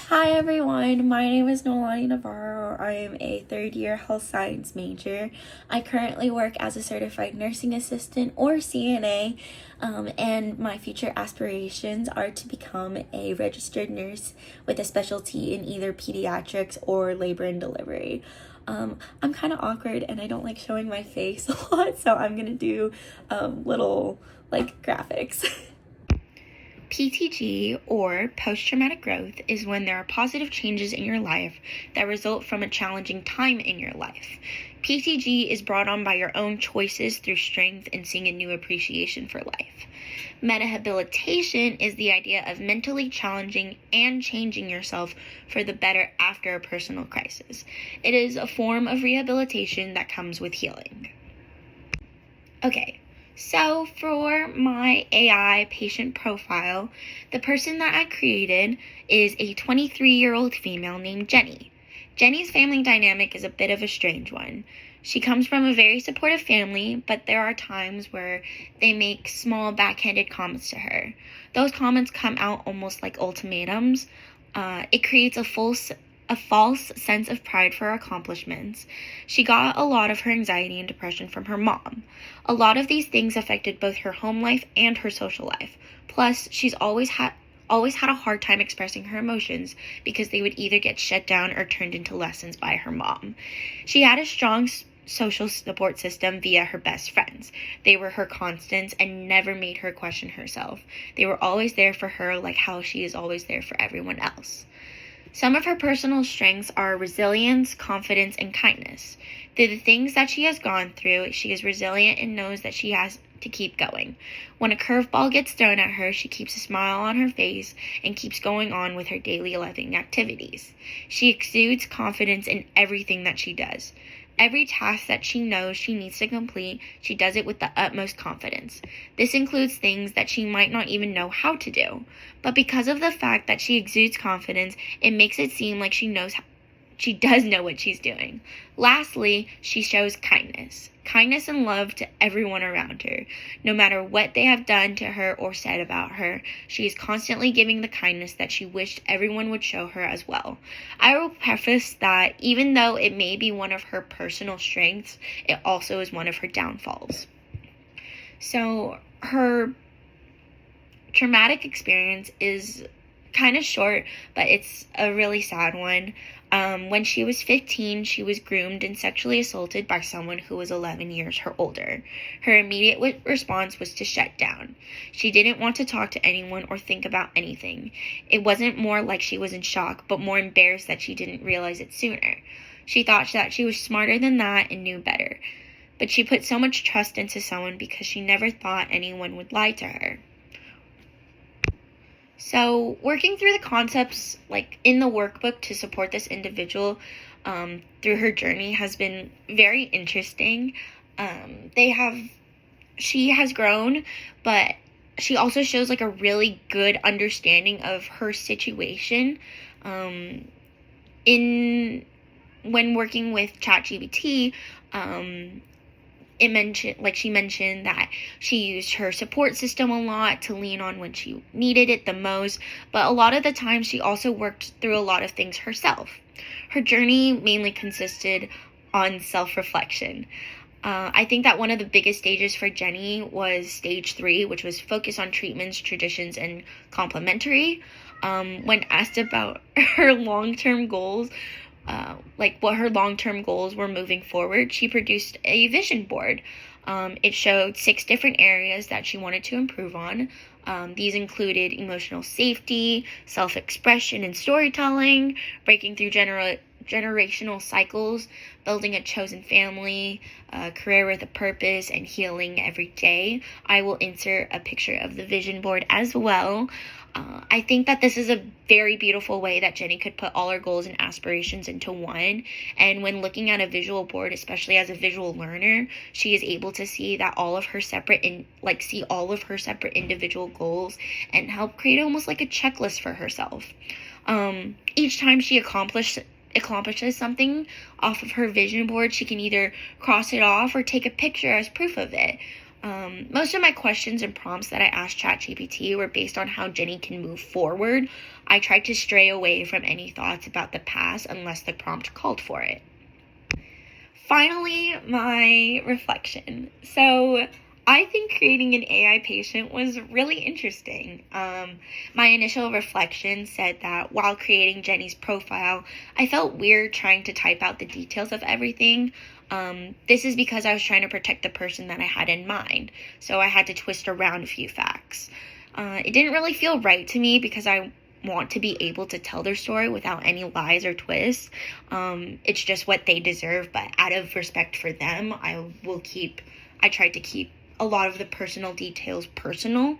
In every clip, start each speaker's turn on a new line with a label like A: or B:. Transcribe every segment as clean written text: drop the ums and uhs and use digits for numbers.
A: Hi everyone, my name is Nolani Navarro. I am a third-year health science major. I currently work as a certified nursing assistant or CNA, and my future aspirations are to become a registered nurse with a specialty in either pediatrics or labor and delivery. I'm kind of awkward and I don't like showing my face a lot, so I'm gonna do little graphics. PTG, or post-traumatic growth, is when there are positive changes in your life that result from a challenging time in your life. PTG is brought on by your own choices through strength and seeing a new appreciation for life. Metahabilitation is the idea of mentally challenging and changing yourself for the better after a personal crisis. It is a form of rehabilitation that comes with healing. Okay. So for my AI patient profile, the person that I created is a 23-year-old female named Jenny. Jenny's family dynamic is a bit of a strange one. She comes from a very supportive family, but there are times where they make small backhanded comments to her. Those comments come out almost like ultimatums. It creates a false sense of pride for her accomplishments. She got a lot of her anxiety and depression from her mom. A lot of these things affected both her home life and her social life. Plus, she's always had a hard time expressing her emotions because they would either get shut down or turned into lessons by her mom. She had a strong social support system via her best friends. They were her constants and never made her question herself. They were always there for her, like how she is always there for everyone else. Some of her personal strengths are resilience, confidence, and kindness. Through the things that she has gone through, she is resilient and knows that she has to keep going. When a curveball gets thrown at her, she keeps a smile on her face and keeps going on with her daily living activities. She exudes confidence in everything that she does. Every task that she knows she needs to complete, she does it with the utmost confidence. This includes things that she might not even know how to do. But because of the fact that she exudes confidence, it makes it seem like she does know what she's doing. Lastly, she shows kindness. Kindness and love to everyone around her. No matter what they have done to her or said about her, she is constantly giving the kindness that she wished everyone would show her as well. I will preface that even though it may be one of her personal strengths, it also is one of her downfalls. So her traumatic experience is kind of short, but it's a really sad one. When she was 15, she was groomed and sexually assaulted by someone who was 11 years her older. Her immediate response was to shut down. She didn't want to talk to anyone or think about anything. It wasn't more like she was in shock, but more embarrassed that she didn't realize it sooner. She thought that she was smarter than that and knew better. But she put so much trust into someone because she never thought anyone would lie to her. So working through the concepts in the workbook to support this individual through her journey has been very interesting. She has grown, but she also shows a really good understanding of her situation. When working with ChatGPT, she mentioned that she used her support system a lot to lean on when she needed it the most, but a lot of the time she also worked through a lot of things herself. Her journey mainly consisted on self-reflection. I think that one of the biggest stages for Jenny was stage 3, which was focus on treatments, traditions, and complementary. When asked about her long-term goals, what her long-term goals were moving forward, she produced a vision board. It showed 6 different areas that she wanted to improve on. These included emotional safety, self-expression and storytelling, breaking through generational cycles, building a chosen family, a career with a purpose, and healing every day. I will insert a picture of the vision board as well. I think that this is a very beautiful way that Jenny could put all her goals and aspirations into one. And when looking at a visual board, especially as a visual learner, she is able to see that all of her separate individual goals and help create almost like a checklist for herself. Each time she accomplishes something off of her vision board, she can either cross it off or take a picture as proof of it. Most of my questions and prompts that I asked ChatGPT were based on how Jenny can move forward. I tried to stray away from any thoughts about the past unless the prompt called for it. Finally, my reflection. So, I think creating an AI patient was really interesting. My initial reflection said that while creating Jenny's profile, I felt weird trying to type out the details of everything. This is because I was trying to protect the person that I had in mind, so I had to twist around a few facts. It didn't really feel right to me because I want to be able to tell their story without any lies or twists. It's just what they deserve, but out of respect for them, I tried to keep a lot of the personal details personal.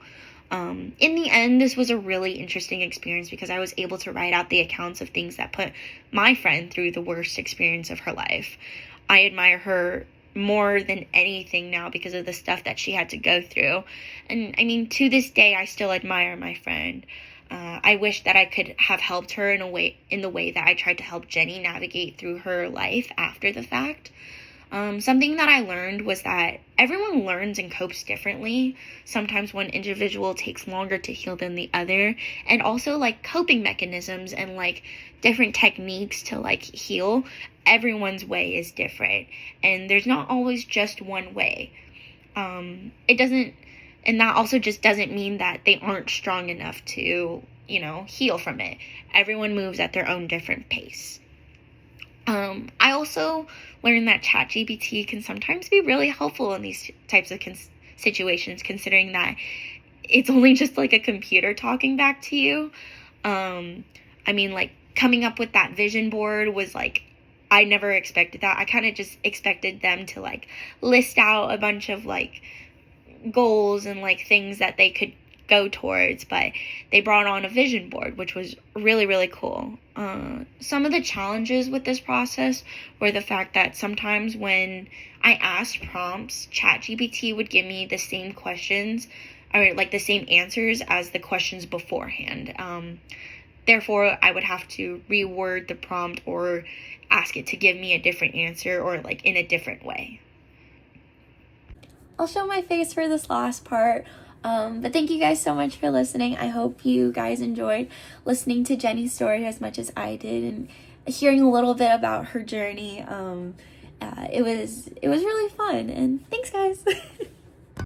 A: In the end, this was a really interesting experience because I was able to write out the accounts of things that put my friend through the worst experience of her life. I admire her more than anything now because of the stuff that she had to go through. And I mean, to this day, I still admire my friend. I wish that I could have helped her in the way that I tried to help Jenny navigate through her life after the fact. Something that I learned was that everyone learns and copes differently. Sometimes one individual takes longer to heal than the other, and also like coping mechanisms and like different techniques to like heal. Everyone's way is different, and there's not always just one way. And that also just doesn't mean that they aren't strong enough to, heal from it. Everyone moves at their own different pace. I also learned that ChatGPT can sometimes be really helpful in these types of situations, considering that it's only just like a computer talking back to you. Like coming up with that vision board was like, I never expected that. I kind of just expected them to like list out a bunch of like goals and like things that they could go towards, but they brought on a vision board, which was really, really cool. Some of the challenges with this process were the fact that sometimes when I asked prompts, ChatGPT would give me the same questions or like the same answers as the questions beforehand. Therefore, I would have to reword the prompt or ask it to give me a different answer or like in a different way. I'll show my face for this last part. But thank you guys so much for listening. I hope you guys enjoyed listening to Jenny's story as much as I did and hearing a little bit about her journey. It was really fun, and thanks guys.